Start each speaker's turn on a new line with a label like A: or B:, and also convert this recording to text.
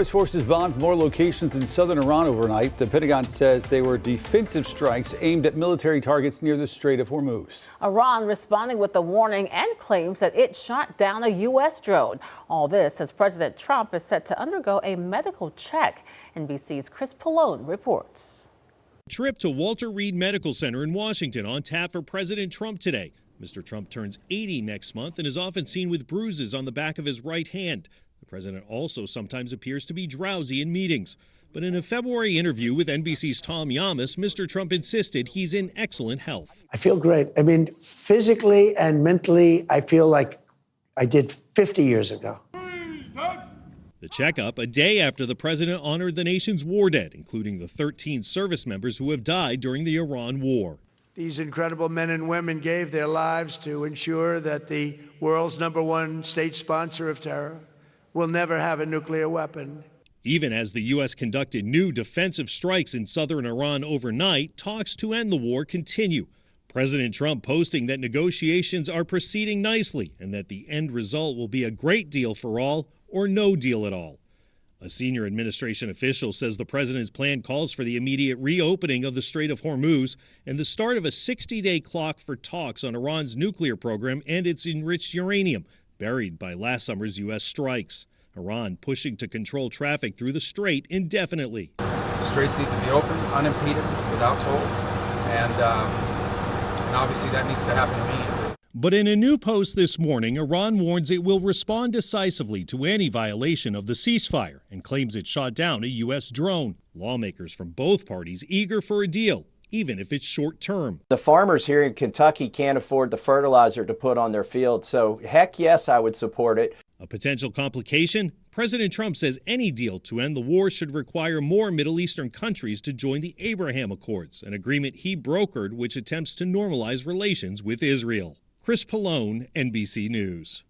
A: U.S. forces bombed more locations in southern Iran overnight. The Pentagon says they were defensive strikes aimed at military targets near the Strait of Hormuz.
B: Iran responding with a warning and claims that it shot down a U.S. drone. All this as President Trump is set to undergo a medical check. NBC's Chris Pallone reports.
C: Trip to Walter Reed Medical Center in Washington on tap for President Trump today. Mr. Trump turns 80 next month and is often seen with bruises on the back of his right hand. The president also sometimes appears to be drowsy in meetings. But in a February interview with NBC's Tom Yamas, Mr. Trump insisted he's in excellent health.
D: I feel great. I mean, physically and mentally, I feel like I did 50 years ago.
C: The checkup a day after the president honored the nation's war dead, including the 13 service members who have died during the Iran war.
D: These incredible men and women gave their lives to ensure that the world's #1 state sponsor of terror will never have a nuclear weapon.
C: Even as the U.S. conducted new defensive strikes in southern Iran overnight, talks to end the war continue. President Trump posting that negotiations are proceeding nicely and that the end result will be a great deal for all or no deal at all. A senior administration official says the president's plan calls for the immediate reopening of the Strait of Hormuz and the start of a 60-day clock for talks on Iran's nuclear program and its enriched uranium, buried by last summer's U.S. strikes. Iran pushing to control traffic through the strait indefinitely.
E: The straits need to be open, unimpeded, without tolls, and obviously that needs to happen immediately.
C: But in a new post this morning, Iran warns it will respond decisively to any violation of the ceasefire and claims it shot down a U.S. drone. Lawmakers from both parties eager for a deal, even if it's short term.
F: The farmers here in Kentucky can't afford the fertilizer to put on their fields, so heck yes, I would support it.
C: A potential complication? President Trump says any deal to end the war should require more Middle Eastern countries to join the Abraham Accords, an agreement he brokered which attempts to normalize relations with Israel. Chris Pallone, NBC News.